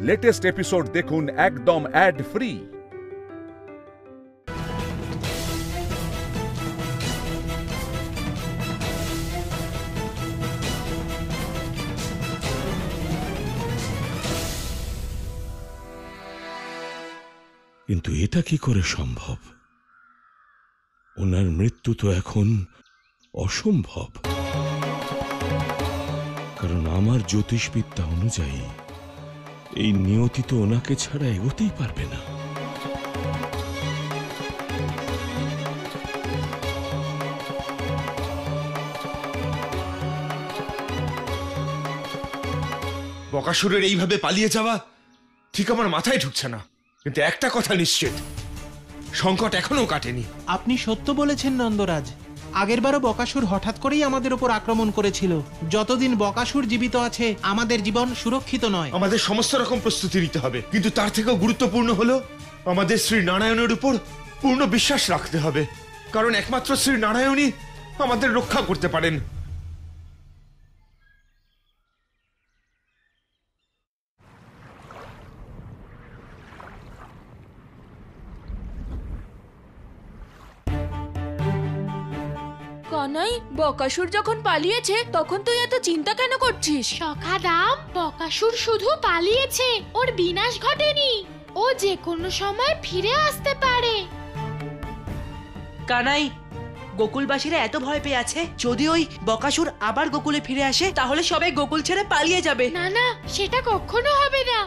Latest episode দেখুন একদম add free. কিন্তু এটা কি করে সম্ভব? ওনার মৃত্যু তো এখন অসম্ভব, কারণ আমার জ্যোতিষবিদ্যা অনুযায়ী এই নিয়তি তো ওনাকে ছাড়া এগোতেই পারবে না। বকাসুরের এইভাবে পালিয়ে যাওয়া ঠিক আমার মাথায় ঢুকছে না, কিন্তু একটা কথা নিশ্চিত, সংকট এখনো কাটেনি। আপনি সত্য বলেছেন নন্দরাজ। আগেরবারও বকাসুর হঠাৎ করেই আমাদের উপর আক্রমণ করেছিল। যতদিন বকাসুর জীবিত আছে আমাদের জীবন সুরক্ষিত নয়। আমাদের সমস্ত রকম প্রস্তুতি নিতে হবে, কিন্তু তার থেকেও গুরুত্বপূর্ণ হলো আমাদের শ্রী নারায়ণের উপর পূর্ণ বিশ্বাস রাখতে হবে, কারণ একমাত্র শ্রী নারায়ণই আমাদের রক্ষা করতে পারেন। কানাই, বকাসুর যখন পালিয়েছে তখন তুই এত চিন্তা কেন করছিস? সখাদাম, বকাসুর শুধু পালিয়েছে, ওর বিনাশ ঘটেনি। ও যে কোনো সময় ফিরে আসতে পারে। কানাই, গোকুলবাসীরা এত ভয় পেয়ে আছে, যদি ওই বকাসুর আবার গোকুলে ফিরে আসে তাহলে সবাই গোকুল ছেড়ে পালিয়ে যাবে। না না, সেটা কখনো হবে না,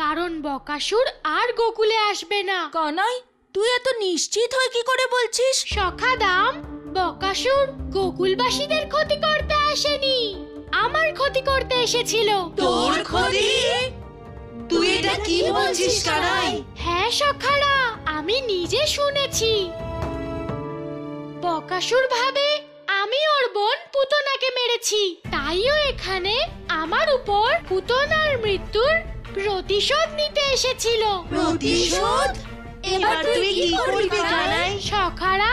কারণ বকাসুর আর গোকুলে আসবে না। কানাই, তুই এত নিশ্চিত হয়ে কি করে বলছিস? সখাদাম, বকাসুর গোকুলবাসীদের ক্ষতি করতে আসেনি, আমার ক্ষতি করতে এসেছিল। তোর ক্ষতি? তুই এটা কি বলছিস কানাই? হ্যাঁ সখারা, আমি নিজে শুনেছি। বকাসুর ভাবে আমি ওর বোন পুতনাকে মেরেছি, তাইও এখানে আমার উপর পুতনার মৃত্যুর প্রতিশোধ নিতে এসেছিল। প্রতিশোধ? এবার তুই কি করবি কানাই? সখারা,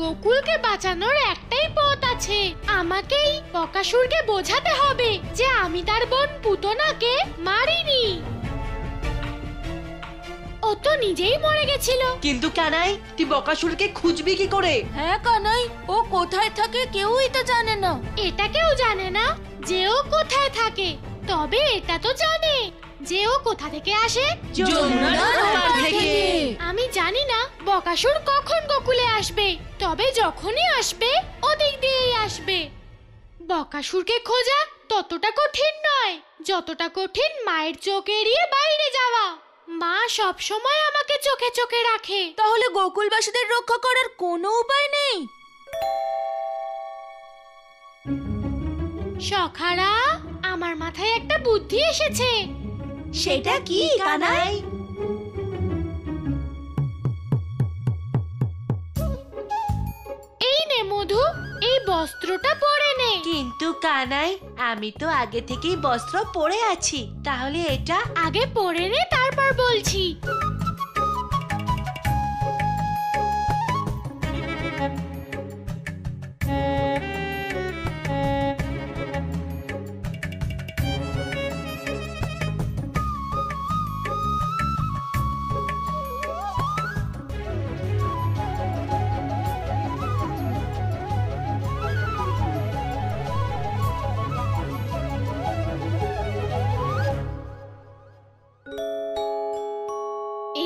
গোকুলকে বাঁচানোর একটাই পথ আছে, আমাকেই বকাসুরকে বোঝাতে হবে যে আমি তার বোন পুতনাকে মারিনি। ও তো নিজেই মরে গেছিল। কিন্তু কানাই, তুই বকাসুরকে খুঁজবি কি করে? হ্যাঁ কানাই, ও কোথায় থাকে কেউই তো জানে না। এটা কেউ জানে না যে ও কোথায় থাকে, তবে এটা তো জানে যে ও কোথা থেকে আসে। যমুনার পার থেকে। আমি জানি না বকাসুর কখন গোকুলে আসবে, তবে যখনই আসবে ওদিক দিয়েই আসবে। বকাসুরকে খোঁজা ততটা কঠিন নয় যতটা কঠিন মায়ের চোখ এড়িয়ে বাইরে যাওয়া। মা সব সময় আমাকে চোখে চোখে রাখে। তাহলে গোকুলবাসীদের রক্ষা করার কোনো উপায় নেই? সখারা, আমার মাথায় একটা বুদ্ধি এসেছে। সেটা কি কানাই? এই নে মধু, এই বস্ত্রটা পরে নে। কিন্তু কানাই, আমি তো আগে থেকেই বস্ত্র পরে আছি, তাহলে এটা? আগে পরে নে, তারপর বলছি।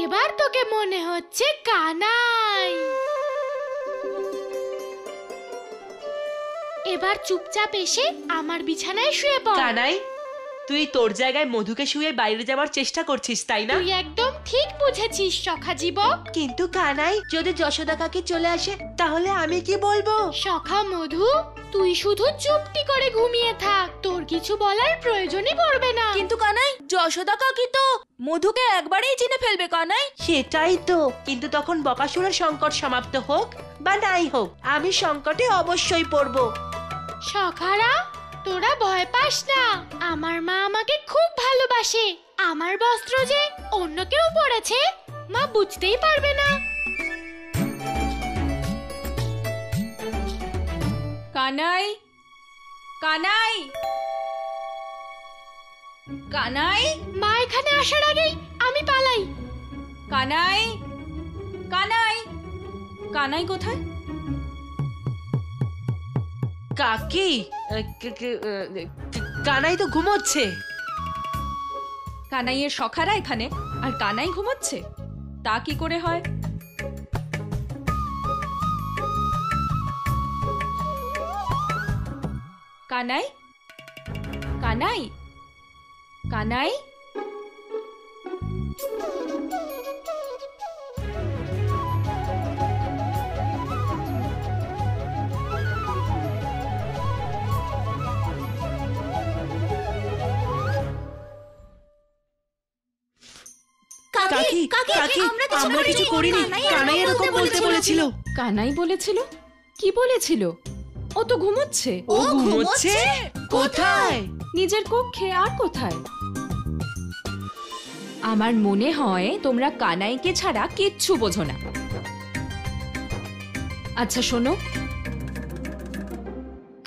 এবার তোকে মনে হচ্ছে কানাই। এবার চুপচাপ এসে আমার বিছানায় শুয়ে পড়। কানাই, তুই তোর জায়গায় মধুকে শুয়ে বাইরে যাওয়ার চেষ্টা করছিস, তাই না? তুই একদম ঠিক বুঝেছিস সখা জীবক। কিন্তু কানাই, যদি যশোদা কাকি চলে আসে তাহলে আমি কি বলবো? সখা মধু, তুই শুধু চুপটি করে ঘুমিয়ে থাক, তোর কিছু বলার প্রয়োজনই পড়বে না। কিন্তু কানাই, যশোদা কাকি তো মধুকে একবারেই চিনে ফেলবে। কানাই, সেটাই তো, কিন্তু তখন বকাসুরের সংকট সমাপ্ত হোক বা নাই হোক, আমি সংকটে অবশ্যই পড়ব। সখারা, তোরা ভয় পাস না, আমার মা আমাকে খুব ভালোবাসে। আমার বস্ত্র যে অন্য কেউ পরেছে মা বুঝতেই পারবে না। কানাই, কানাই, কানাই, মা এখানে আসার আগেই আমি পালাই। কানাই, কানাই, কানাই কোথায়? কাকি, কানাই তো ঘুমোচ্ছে। কানাইয়ের সখারা এখানে আর কানাই ঘুমোচ্ছে, তা কি করে হয়? কানাই, কানাই, কানাই, কাকি, কাকি, আমরা কিছু করিনি। কানাই এরকম বলতে বলেছিল। কানাই বলেছিল? কি বলেছিল? ও তো ঘুমোচ্ছে। ও ঘুমোচ্ছে? কোথায়? নিজের কক্ষে, আর কোথায়? আমার মনে হয় তোমরা কানাইকে ছাড়া কিচ্ছু বোঝো না। আচ্ছা শোনো,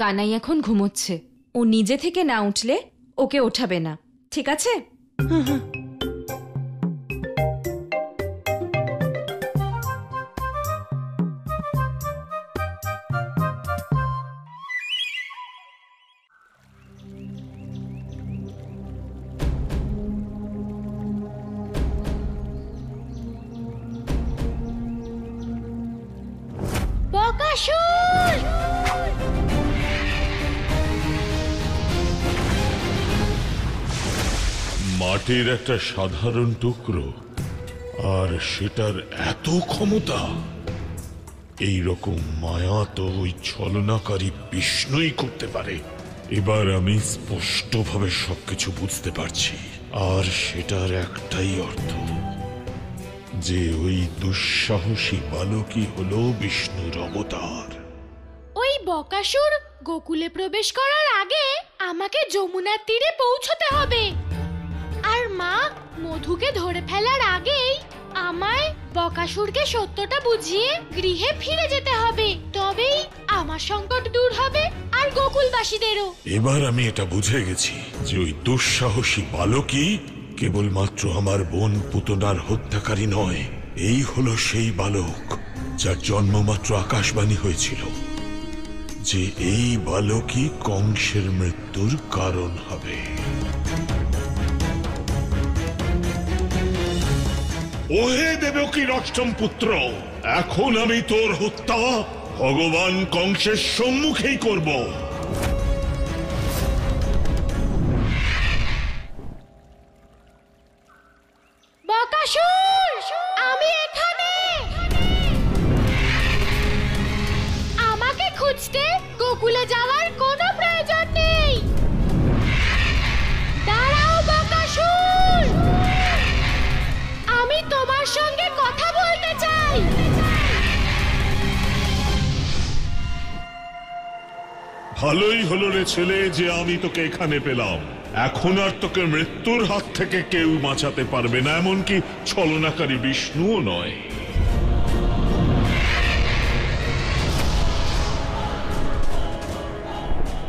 কানাই এখন ঘুমোচ্ছে। ও নিজে থেকে না উঠলে ওকে ওঠাবে না, ঠিক আছে? বকাসুর! মাটির একটা সাধারণ টুকরো, আর সেটার এত ক্ষমতা! এই রকম মায়া তো ওই ছলনাকারী বিষ্ণুই করতে পারে। এবার আমি স্পষ্টভাবে সবকিছু বুঝতে পারছি, আর সেটার একটাই অর্থ, যে ওই দুঃসাহসী বালকই হলো বিষ্ণুর অবতার। ওই বকাসুর গোকুলে প্রবেশ করার আগে আমাকে যমুনার তীরে পৌঁছতে হবে, আর মা মধুকে ধরে ফেলার আগেই আমায় বকাসুরকে সত্যটা বুঝিয়ে গৃহে ফিরে যেতে হবে। তবেই আমার সংকট দূর হবে, আর গোকুলবাসীদেরও। এবার আমি এটা বুঝে গেছি যে ওই দুঃসাহসী বালকই কেবলমাত্র আমার বোন পুতনার হত্যাকারী নয়। এই হলো সেই বালক যার জন্মমাত্র আকাশবাণী হয়েছিল যে এই বালকই কংসের মৃত্যুর কারণ হবে। ওহে দেবকীর অষ্টম পুত্র, এখন আমি তোর হত্যা ভগবান কংসের সম্মুখেই করব। বকাসুর, আমি এখানে। আমাকে খুঁজতে গোকুলে যাওয়ার কোনো প্রয়োজন নেই। দাঁড়াও বকাসুর, আমি তোমার সঙ্গে কথা বলতে চাই। ভালোই হলো রে ছেলে যে আমি তোকে এখানে পেলাম। এখন আর তোকে মৃত্যুর হাত থেকে কেউ বাঁচাতে পারবে না, এমনকি ছলনাকারী বিষ্ণুও নয়।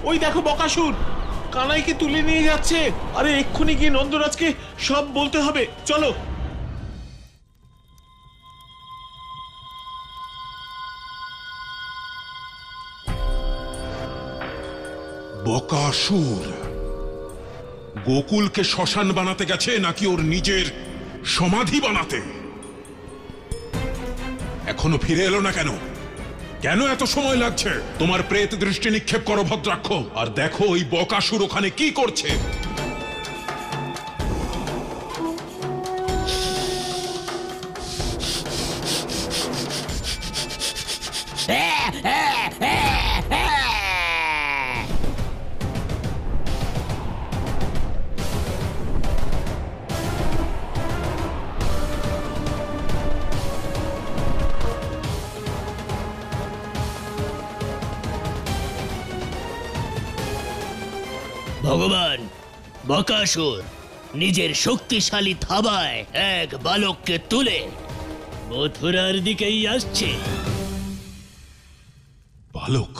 ওই দেখো বকাসুর কানাইকে তুলে নিয়ে যাচ্ছে। আরে এক্ষুনি গিয়ে নন্দরাজকে সব বলতে হবে, চলো। বকাসুর গোকুলকে শ্মশান বানাতে গেছে নাকি ওর নিজের সমাধি বানাতে? এখনো ফিরে এলো না কেন? কেন এত সময় লাগছে? তোমার প্রেত দৃষ্টি নিক্ষেপ করো ভদ্রাক্ষ, আর দেখো ওই বকাসুর ওখানে কি করছে। ভগবান বকাসুর নিজের শক্তিশালী থাবায় এক বালককে তুলে মথুরার দিকেই আসছে। বালক?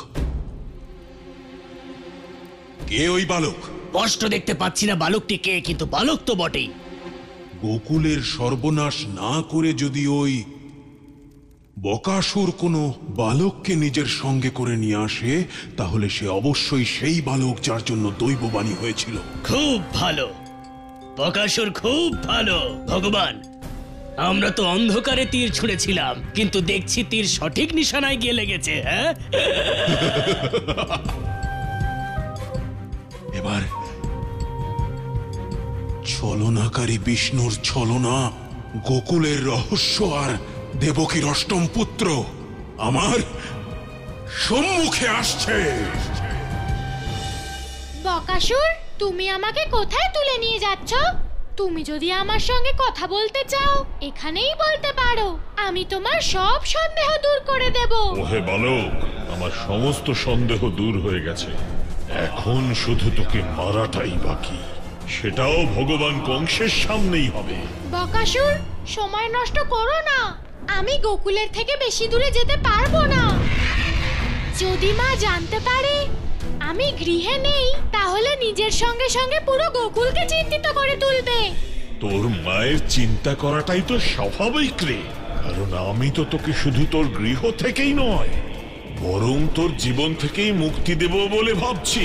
কে ওই বালক? স্পষ্ট দেখতে পাচ্ছি না বালকটি কে, কিন্তু বালক তো বটেই। গোকুলের সর্বনাশ না করে যদি ওই বকাসুর কোনো বালককে নিজের সঙ্গে করে নিয়ে আসে, তাহলে সে অবশ্যই সেই বালক যার জন্য দৈববাণী হয়েছিল। খুব ভালো বকাসুর, খুব ভালো। ভগবান, আমরা তো অন্ধকারে তীর ছুঁড়েছিলাম, কিন্তু দেখছি তীর সঠিক নিশানায় গিয়ে লেগেছে। হ্যাঁ, এবার ছলনাকারী বিষ্ণুর ছলনা, গোকুলের রহস্য আর দেবকীর অষ্টম পুত্র আমার সম্মুখে আসছে। বকাসুর, তুমি আমাকে কোথায় তুলে নিয়ে যাচ্ছ? তুমি যদি আমার সঙ্গে কথা বলতে চাও এখানেই বলতে পারো, আমি তোমার সব সন্দেহ দূর করে দেব। ওহে বালক, আমার সমস্ত সন্দেহ দূর হয়ে গেছে, এখন শুধু তোকে মারাটাই বাকি, সেটাও ভগবান কংসের সামনেই হবে। বকাসুর, সময় নষ্ট করো না, আমি গোকুলের থেকে বেশি দূরে যেতে পারবো না। যদি মা জানতে পারে আমি গৃহে নেই, তাহলে নিজের সঙ্গে সঙ্গে পুরো গোকুলকে চিন্তিত করে তুলবে। তোর মায়ের চিন্তা করাটাই তো স্বাভাবিক রে, কারণ আমি তো তোকে শুধু তোর গৃহ থেকেই নয়, বরং তোর জীবন থেকেই মুক্তি দেব বলে ভাবছি।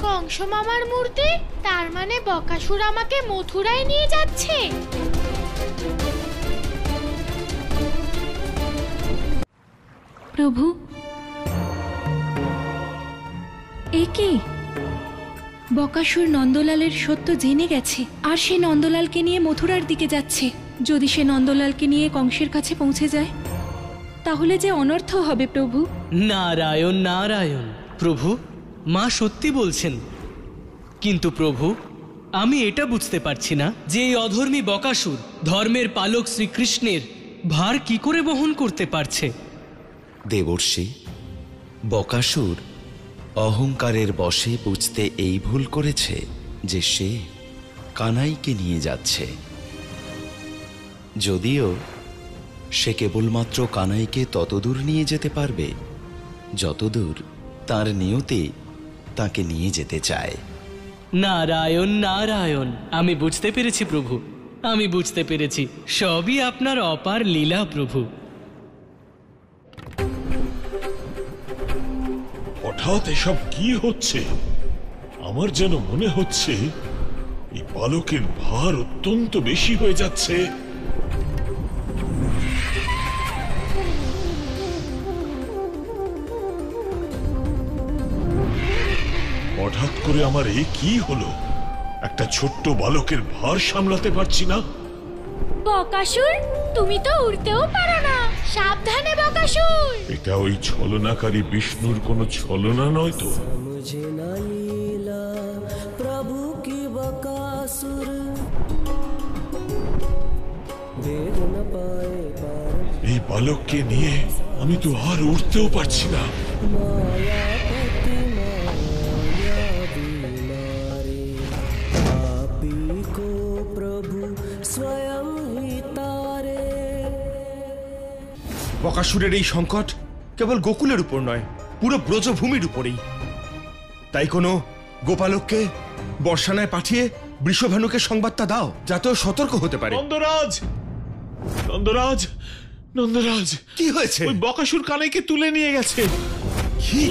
কংস মামার মূর্তি, তার মানে বকাসুর আমাকে মথুরায় নিয়ে যাচ্ছে। প্রভু, এ কি? বকাসুর নন্দলালের সত্য জেনে গেছে, আর সে নন্দলালকে নিয়ে মথুরার দিকে যাচ্ছে। যদি সে নন্দলালকে নিয়ে কংসের কাছে পৌঁছে যায়, তাহলে যে অনর্থ হবে প্রভু। নারায়ণ নারায়ণ। প্রভু, মা সত্যি বলছেন, কিন্তু প্রভু আমি এটা বুঝতে পারছি না যে এই অধর্মী বকাসুর ধর্মের পালক শ্রীকৃষ্ণের ভার কি করে বহন করতে পারছে। দেবর্ষি, বকাসুর অহংকারের বশে বুঝতে এই ভুল করেছে যে সে কানাইকে নিয়ে যাচ্ছে, যদিও সে কেবলমাত্র কানাইকে ততদূর নিয়ে যেতে পারবে যতদূর তার নিয়তি তাকে নিয়ে যেতে চায়। নারায়ণ নারায়ণ। আমি বুঝতে পেরেছি প্রভু, আমি বুঝতে পেরেছি, সবই আপনার অপার লীলা প্রভু। হঠাৎ এসব কি হচ্ছে? আমার যেন মনে হচ্ছে এই বালকের ভার অত্যন্ত বেশি হয়ে যাচ্ছে। হঠাৎ করে আমার এই কি হলো? একটা ছোট্ট বালকের ভার সামলাতে পারছি না। বকাসুর, তুমি তো উড়তেও পারো না, সাবধানে বকাসুর। এটা ওই ছলনাকারী বিষ্ণুর কোনো ছলনা নয় তো? प्रभु की बकासुर वेद न पाए पार, এই বালককে নিয়ে আমি তো আর উঠতেও পারছি না। मायापति माया बीमारे, पापी को प्रभु स्वयं ही तारे। বকাসুরের এই সংকট কেবল গোকুলের উপর নয়, পুরো ব্রজভূমির উপরেই। তাই কোনো গোপালককে বর্ষানায় পাঠিয়ে বৃষভানুকে সংবাদটা দাও, যাতে ও সতর্ক হতে পারে। নন্দরাজ, নন্দরাজ, নন্দরাজ, কি হয়েছে? ওই বকাসুর কানাইকে তুলে নিয়ে গেছে। কি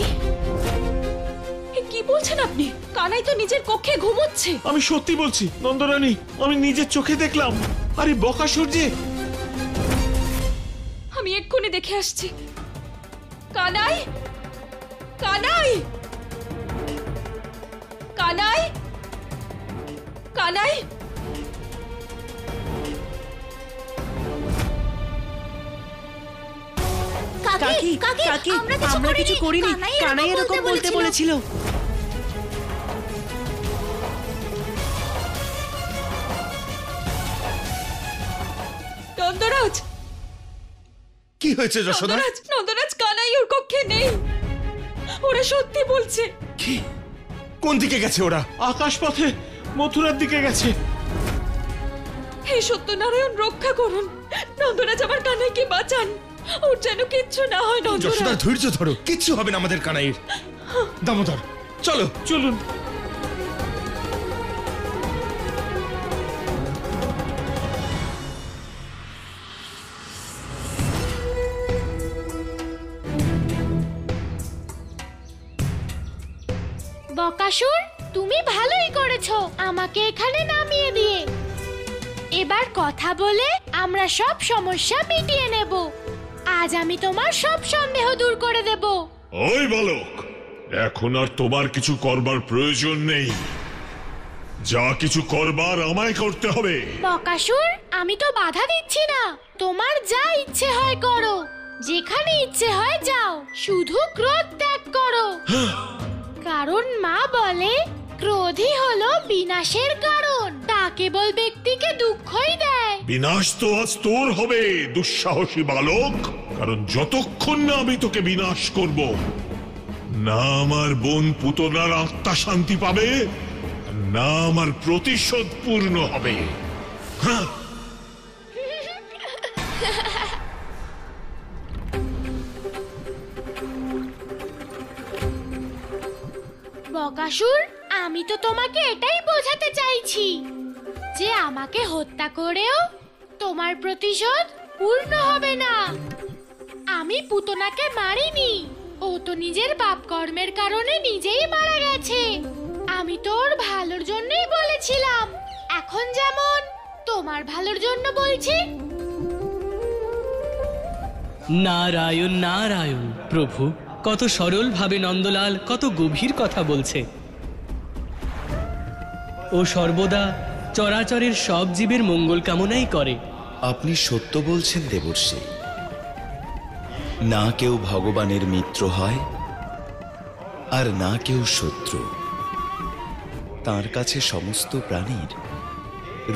কি বলছেন আপনি? কানাই তো নিজের কক্ষে ঘুমোচ্ছে। আমি সত্যি বলছি নন্দরানী, আমি নিজের চোখে দেখলাম। আরে বকাসুর যে, আমি এক্ষুনি দেখে আসছি। কানাই, কানাই, কানাই, কানাই। কাকি কাকি, আমরা কিছু করিনি, কানাই এরকম বলতে বলেছিল। নন্দরাজ, কি হয়েছে যশোদা? নন্দরাজ, নন্দরাজ, কানাই ওর কক্ষে নেই। ওরা সত্যি বলছে। কি? কোন দিকে গেছে ওরা? আকাশ পথে মথুরার দিকে গেছে। হে সত্যনারায়ণ, রক্ষা করুন। নন্দরাজ, আমার কানাইকে বাঁচান। ওর যেন কিচ্ছু না হয় যশোদা, নন্দরাজ। ধৈর্য ধরো, কিচ্ছু হবে না আমাদের কানাইয়ের। দামোদর, চলো চলুন। বকাসুর, তুমি ভালোই করেছো আমাকে এখানে নামিয়ে দিয়ে। এবার কথা বলে আমরা সব সমস্যা মিটিয়ে নেব। আজ আমি তোমার সব সন্দেহ দূর করে দেব। ওই বালক, এখন আর তোমার কিছু করবার প্রয়োজন নেই। যা কিছু করবার আমায় করতে হবে। বকাসুর, আমি তো বাধা দিচ্ছি না, তোমার যা ইচ্ছে হয় করো, যেখানে ইচ্ছে হয় যাও, শুধু ক্রোধ ত্যাগ করো। কারণ মা বলে ক্রোধই হলো বিনাশের কারণ, তা কেবল ব্যক্তিকে দুঃখই দেয়। বিনাশ তো আজ তোর হবে, দুঃসাহসী বালক। কারণ যতক্ষণ না আমি তোকে বিনাশ করব, না আমার বোন পুতনার আত্মা শান্তি পাবে, না আমার প্রতিশোধ পূর্ণ হবে। হ্যাঁ, বকাসুর, আমি তো তোমাকে এটাই বোঝাতে চাইছি যে আমাকে হত্যা করেও তোমার প্রতিশোধ পূর্ণ হবে না। আমি পুতনাকে মারিনি, ও তো নিজের পাপ কর্মের কারণে নিজেই মারা গেছে। আমি তোর ভালোর জন্যই বলেছিলাম, এখন যেমন তোমার ভালোর জন্য বলছি। নারায়ণ নারায়ণ। প্রভু, কত সরল ভাবে নন্দলাল কত গভীর কথা বলছে। ও সর্বদা চরাচরের সব জীবের মঙ্গল কামনাই করে। আপনি সত্য বলছেন দেবর্ষি। না কেউ ভগবানের মিত্র হয়, আর না কেউ শত্রু। তার কাছে সমস্ত প্রাণীর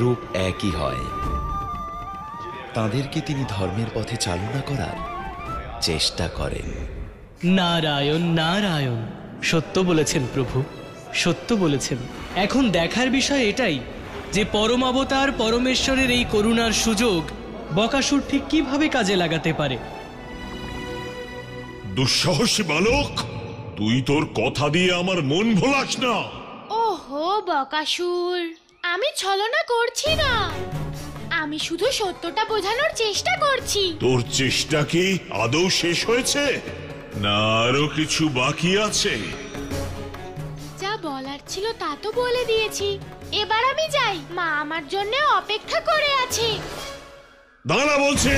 রূপ একই হয়। তাদেরকে তিনি ধর্মের পথে চালনা করার চেষ্টা করেন। নারায়ণ নারায়ণ। সত্য বলেছেন প্রভু, সত্য বলেছেন। এখন দেখার বিষয় এটাই যে পরম অবতার পরমেশ্বরের এই করুণার সুযোগ বকাসুর ঠিক কিভাবে কাজে লাগাতে পারে। দুঃসাহসী বালক, তুই তোর কথা দিয়ে আমার মন ভোলাস না। ওহো বকাসুর, আমি ছলনা করছি না, আমি শুধু সত্যটা বোঝানোর চেষ্টা করছি। তোর চেষ্টা কি আদৌ শেষ হয়েছে, না আরো কিছু বাকি আছে? যা বলার ছিল তা তো বলে দিয়েছি, এবার আমি যাই। মা আমার জন্য অপেক্ষা করে আছে। দাঁড়া বলছি।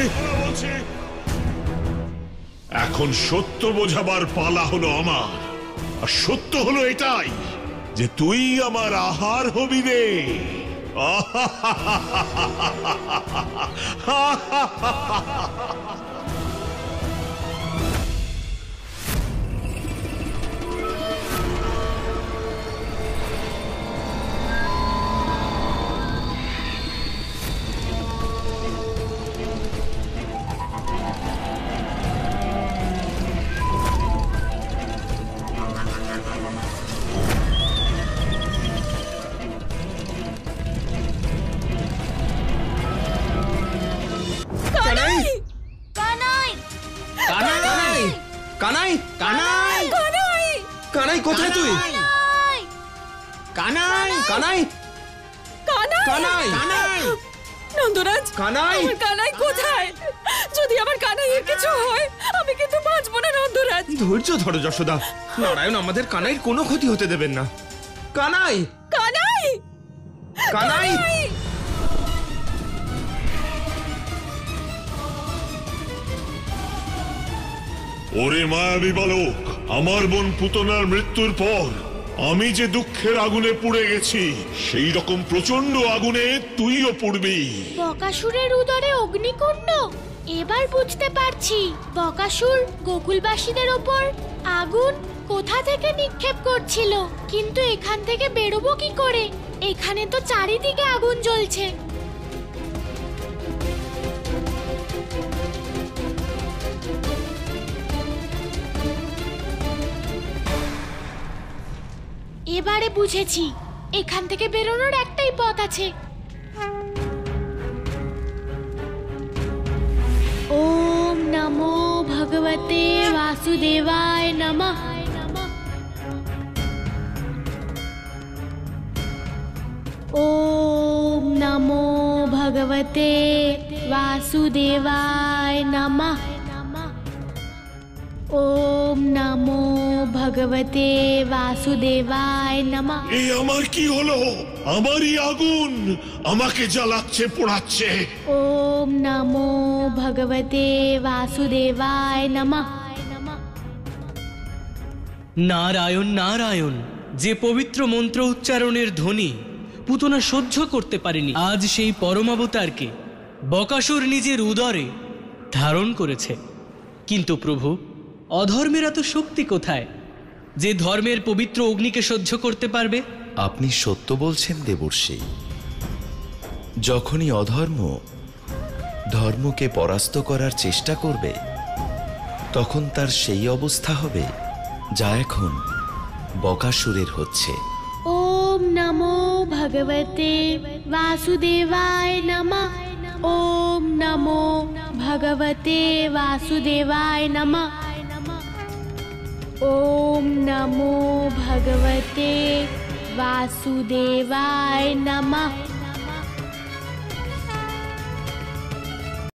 এখন সত্য বোঝাবার পালা হলো আমার, আর সত্য হলো এটাই যে তুই আমার আহার হবি রে। কানাই, কানাই, কানাই, কোথায় তুই? কানাই, কানাই, কানাই, কানাই, নন্দরাজ, কানাই, আমার কানাই কোথায়? যদি আমার কানাইয়ের কিছু হয় আমি কিন্তু বাঁচবো না নন্দরাজ। ধৈর্য ধরো যশোদা, নারায়ণ আমাদের কানাইয়ের কোনো ক্ষতি হতে দেবেন না। কানাই, কানাই, কানাই, ওরে মায়াবী বালক, আমার বোন পুতনার মৃত্যুর পর আমি যে দুঃখের আগুনে পুড়ে গেছি, সেই রকম প্রচন্ড আগুনে তুইও পুড়বি। বকাসুরের উদরে অগ্নিকুণ্ড, এবার বুঝতে পারছি বকাসুর গোকুলবাসীদের ওপর আগুন কোথা থেকে নিক্ষেপ করছিল। কিন্তু এখান থেকে বেরোবো কি করে? এখানে তো চারিদিকে আগুন জ্বলছে। এবারে বুঝেছি, এখান থেকে বেরোনোর একটাই পথ আছে। ওম নমঃ नमो भगवते वासुदेवाय नमः। ओम नमो भगवते वासुदेवाय नमः। ओम नमो भगवते वासुदेवाय नमः। এই আমার কি হলো? আমারই আগুন আমাকে জ্বালাচ্ছে, পোড়াচ্ছে। ओम नमो भगवते वासुदेवाय नमः। নারায়ণ নারায়ণ, যে পবিত্র মন্ত্র উচ্চারণের ধ্বনি পুতনা সহ্য করতে পারেনি, আজ সেই পরমাবতারকে বকাসুর নিজের উদরে ধারণ করেছে। কিন্তু প্রভু, অধর্মের এত শক্তি কোথায় যে ধর্মের পবিত্র অগ্নিকে সহ্য করতে পারবে? আপনি সত্য বলছেন দেবর্ষি। যখনই অধর্ম ধর্মকে পরাস্ত করার চেষ্টা করবে, তখন তার সেই অবস্থা হবে যা এখন বকাসুরের হচ্ছে। ओम नमो भगवते वासुदेवाय नमः। ओम नमो भगवते वासुदेवाय नमः। ओम नमो भगवते वासुदेवाय नमः।